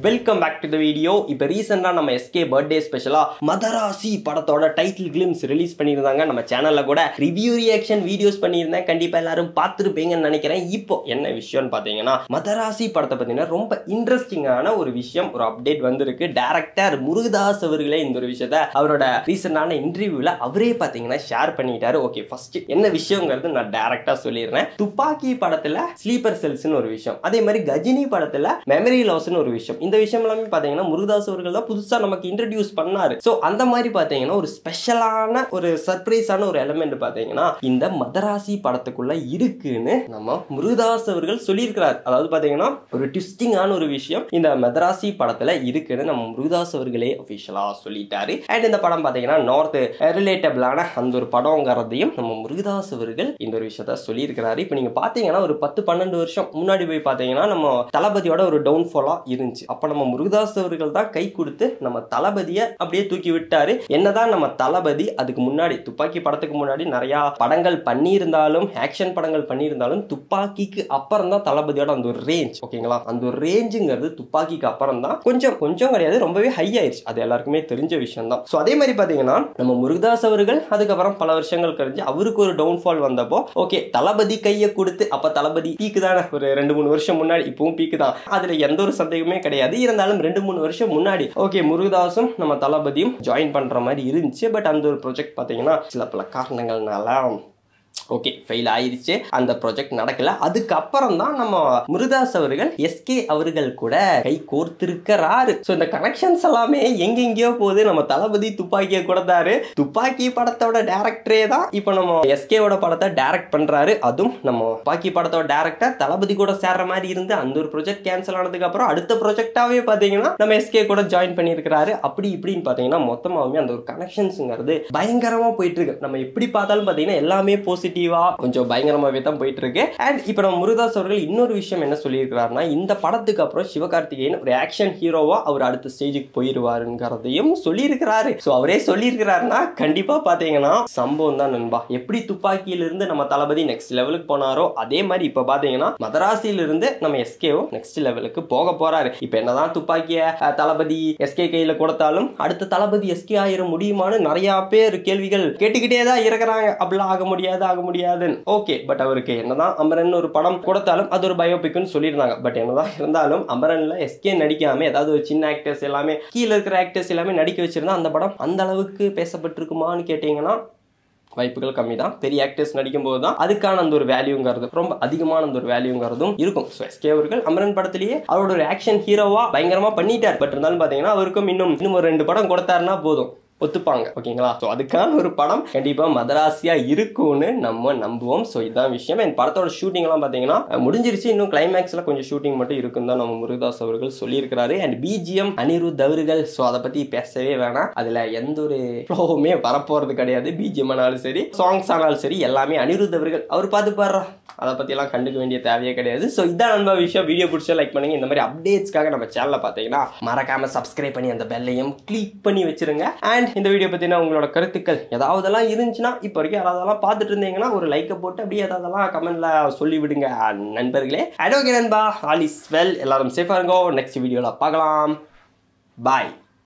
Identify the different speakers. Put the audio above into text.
Speaker 1: Welcome back to the video. இப்போ ரீசெண்டாக நம்ம எஸ்கே பர்த்டே ஸ்பெஷலாக மதராசி படத்தோட டைட்டில் கிளிம்ஸ் ரிலீஸ் பண்ணியிருந்தாங்க. நம்ம சேனலில் கூட ரிவ்யூ ரியாக்ஷன் வீடியோஸ் பண்ணியிருந்தேன். கண்டிப்பாக எல்லாரும் பார்த்துருப்பீங்கன்னு நினைக்கிறேன். இப்போ என்ன விஷயம்னு பார்த்தீங்கன்னா, மதராசி படத்தை பார்த்தீங்கன்னா ரொம்ப இன்ட்ரெஸ்டிங்கான ஒரு விஷயம், ஒரு அப்டேட் வந்திருக்கு. டைரக்டர் முருகதாஸ் அவர்களே இந்த ஒரு விஷயத்த அவரோட ரீசெண்டான இன்டர்வியூவில் அவரே பார்த்தீங்கன்னா ஷேர் பண்ணிட்டாரு. ஓகே, ஃபர்ஸ்ட் என்ன விஷயங்கிறது நான் டைரக்டாக சொல்லிடுறேன். துப்பாக்கி படத்தில் ஸ்லீப்பர் செல்ஸ்னு ஒரு விஷயம், அதே மாதிரி கஜினி படத்தில் மெமரி லாஸ்னு ஒரு விஷயம். இந்த விஷயம் எல்லாமே பாத்தீங்கன்னா முருகதாஸ் அவர்கள் தான் புதுசா நமக்கு இன்ட்ரோடியூஸ் பண்ணாரு. சோ அந்த மாதிரி பாத்தீங்கன்னா ஒரு ஸ்பெஷலான ஒரு சர்ப்ரைஸான ஒரு எலிமெண்ட் பாத்தீங்கன்னா இந்த மதராசி படத்துக்குள்ள இருக்குன்னு நம்ம முருகதாஸ் அவர்கள் சொல்லியிருக்கிறார். அதாவது பாத்தீங்கன்னா ஒரு ட்விஸ்டிங்கான ஒரு விஷயம் இந்த மதராசி படத்துல இருக்குன்னு நம்ம முருகதாஸ் அவர்களே அபிஷியலா சொல்லிட்டாரு. அண்ட் இந்த படம் பாத்தீங்கன்னா நார்த் ரிலேட்டபிளான அந்த ஒரு படம்ங்கிறதையும் நம்ம முருகதாஸ் அவர்கள் இந்த ஒரு விஷயத்த சொல்லியிருக்கிறாரு. இப்போ நீங்க பாத்தீங்கன்னா ஒரு 10-12 வருஷம் முன்னாடி போய் பாத்தீங்கன்னா நம்ம தளபதியோட ஒரு டவுன்ஃபாலா இருந்துச்சு. அப்ப நம்ம முருகதாஸ் அவர்கள் தான் கை கொடுத்து நம்ம தளபதியை அப்படியே தூக்கி விட்டாரு. என்னதான் நம்ம தளபதி அதுக்கு முன்னாடி துப்பாக்கி படத்துக்கு முன்னாடி நிறைய படங்கள் பண்ணியிருந்தாலும், ஆக்ஷன் படங்கள் பண்ணியிருந்தாலும், துப்பாக்கிக்கு அப்புறம் தான் தளபதியோட அந்த ஒரு ரேஞ்ச், ஓகேங்களா, அந்த ஒரு ரேஞ்சுங்கிறது துப்பாக்கிக்கு அப்புறம் தான் கொஞ்சம் கொஞ்சம் கிடையாது, ரொம்பவே ஹை ஆயிடுச்சு. அது எல்லாருக்குமே தெரிஞ்ச விஷயம் தான். ஸோ அதே மாதிரி பாத்தீங்கன்னா நம்ம முருகதாஸ் அவர்கள் அதுக்கப்புறம் பல வருஷங்கள் கழிஞ்சு அவருக்கு ஒரு டவுன்ஃபால் வந்தப்போ ஓகே தளபதி கையை கொடுத்து, அப்ப தளபதி பீக்கு தானே, ஒரு 2-3 வருஷம் முன்னாடி, இப்பவும் பீக்கு தான், அதுல எந்த ஒரு சந்தேகமே கிடையாது. இருந்தாலும் 2-3 வருஷம் முன்னாடி ஓகே முருகதாஸும் நம்ம தளபதியும் ஜாயின் பண்ற மாதிரி இருந்துச்சு. பட் அந்த ஒரு ப்ராஜெக்ட் பாத்தீங்கன்னா சில பல காரணங்கள்னால ஓகே ஃபெயில் ஆயிடுச்சு, அந்த ப்ராஜெக்ட் நடக்கல. அதுக்கப்புறம் தான் நம்ம முருகதாஸ் அவர்கள் எஸ்கே அவர்கள் கூட கை கோர்த்திருக்கிறாரு. ஸோ இந்த கனெக்ஷன்ஸ் எல்லாமே எங்கெங்கயோ போகுது. நம்ம தளபதி துப்பாக்கியை கொடுத்தாரு, துப்பாக்கி படத்தோட டைரக்டரே தான் இப்போ நம்ம எஸ்கேவோட படத்தை டைரக்ட் பண்றாரு. அதுவும் நம்ம துப்பாக்கி படத்தோட டைரக்டர் தளபதி கூட சேர்ற மாதிரி இருந்து அந்த ஒரு ப்ராஜெக்ட் கேன்சல் ஆனதுக்கு அப்புறம் அடுத்த ப்ராஜெக்டாவே பாத்தீங்கன்னா நம்ம எஸ்கே கூட ஜாயின் பண்ணியிருக்கிறாரு. அப்படி இப்படின்னு பாத்தீங்கன்னா மொத்தமாவே அந்த ஒரு கனெக்ஷன்ஸ்ங்கிறது பயங்கரமா போயிட்டு இருக்கு. நம்ம எப்படி பார்த்தாலும் பாத்தீங்கன்னா எல்லாமே பாசிட்டிவா கொஞ்சம் பயங்கரமாவே தான் போயிட்டு இருக்கு. அண்ட் இப்போ நம்ம முருகதாஸ் அவர்கள் இன்னொரு விஷயம் என்ன சொல்லியிருக்கிறாருன்னா, இந்த படத்துக்கு அப்புறம் சிவகார்த்திகேயன் ஒரு ஆக்ஷன் ஹீரோவா அவர் அடுத்த ஸ்டேஜுக்கு போயிருவாருங்கிறதையும் சொல்லியிருக்கிறாரு. ஸோ அவரே சொல்லியிருக்கிறாருன்னா கண்டிப்பா பாத்தீங்கன்னா சம்பவம் தான் நண்பா. எப்படி துப்பாக்கியிலிருந்து நம்ம தளபதி நெக்ஸ்ட் லெவலுக்கு போனாரோ அதே மாதிரி இப்ப பாத்தீங்கன்னா மதராசியிலிருந்து நம்ம எஸ்கேவும் நெக்ஸ்ட் லெவலுக்கு போக போறாரு. இப்ப என்னதான் துப்பாக்கிய தளபதி எஸ்கே கையில கொடுத்தாலும் அடுத்த தளபதி எஸ்கே ஆயிர முடியுமான்னு நிறைய பேர் கேள்விகள் கேட்டுக்கிட்டே தான் இருக்கிறாங்க. அப்படிலாம் ஆக முடியாது ஓகே, பட் அவருக்கு என்னதான் அமரன் ஒரு படம் கொடுத்தாலும் அது ஒரு பயோபிக்னு சொல்லியிருந்தாங்க. பட் என்னதான் இருந்தாலும் அமரன்ல எஸ்கே நடிக்காம ஏதாவது ஒரு சின்ன ஆக்டர்ஸ் எல்லாமே கீழே இருக்கிற ஆக்டர்ஸ் எல்லாமே நடிக்க வச்சிருந்தா அந்த படம் அந்த அளவுக்கு பேசப்பட்டிருக்குமான்னு கேட்டீங்கன்னா வாய்ப்புகள் கம்மி தான். பெரிய ஆக்டர்ஸ் நடிக்கும் போது தான் அதுக்கான அந்த ஒரு வேல்யூங்கிறது, ரொம்ப அதிகமான அந்த ஒரு வேல்யூங்கிறதும் இருக்கும். ஸோ எஸ்கே அவர்கள் அமரன் படத்திலேயே அவரோட ஒரு ஆக்ஷன் ஹீரோவா பயங்கரமா பண்ணிட்டார். பட் இருந்தாலும் பாத்தீங்கன்னா அவருக்கும் இன்னும் ஒரு 2 படம் கொடுத்தாருன்னா போதும், ஒத்துப்பாங்க, ஓகேங்களா. ஸோ அதுக்கான ஒரு படம் கண்டிப்பா மதராசியா இருக்கும்னு நம்ம நம்புவோம். ஸோ இதுதான் விஷயம். என் படத்தோட ஷூட்டிங் எல்லாம் பாத்தீங்கன்னா முடிஞ்சிருச்சு. இன்னும் கிளைமேக்ஸ்ல கொஞ்சம் ஷூட்டிங் மட்டும் இருக்குன்னு தான் நம்ம முருகதாஸ் அவர்கள் சொல்லியிருக்கிறாரு. அண்ட் பிஜிஎம் அனிருத் அவர்கள், ஸோ அதை பத்தி பேசவே வேணாம். அதுல எந்த ஒரு ஃப்ளோவுமே வரப்போறது கிடையாது. பிஜிஎம் ஆனாலும் சரி, சாங்ஸ் ஆனாலும் சரி, எல்லாமே அனிருத் அவர்கள் அவர் பார்த்து பாடுறா, அதை பத்தி எல்லாம் கண்டுக்க வேண்டிய தேவையே கிடையாது. ஸோ இதான் நண்பா விஷயம். வீடியோ பிடிச்சா லைக் பண்ணுங்க. இந்த மாதிரி அப்டேட்ஸ்க்காக நம்ம சேனலை பார்த்தீங்கன்னா மறக்காம சப்ஸ்கிரைப் பண்ணி அந்த பெல்லையும் கிளிக் பண்ணி வச்சிருங்க. அண்ட் இந்த வீடியோ பத்தினா உங்களோட கருத்துக்கள் ஏதாவதெல்லாம் இருந்துச்சுன்னா, இப்போ வரைக்கும் யாராவதெல்லாம் பார்த்துட்டு இருந்தீங்கன்னா ஒரு லைக்கை போட்டு அப்படியே ஏதாவதெல்லாம் கமெண்ட்ல சொல்லி விடுங்க நண்பர்களே. அண்ட் ஓகே நண்பா, ஆல் இஸ் வெல், எல்லாரும் சேஃபா இருங்கோ. நெக்ஸ்ட் வீடியோல பார்க்கலாம். பாய்.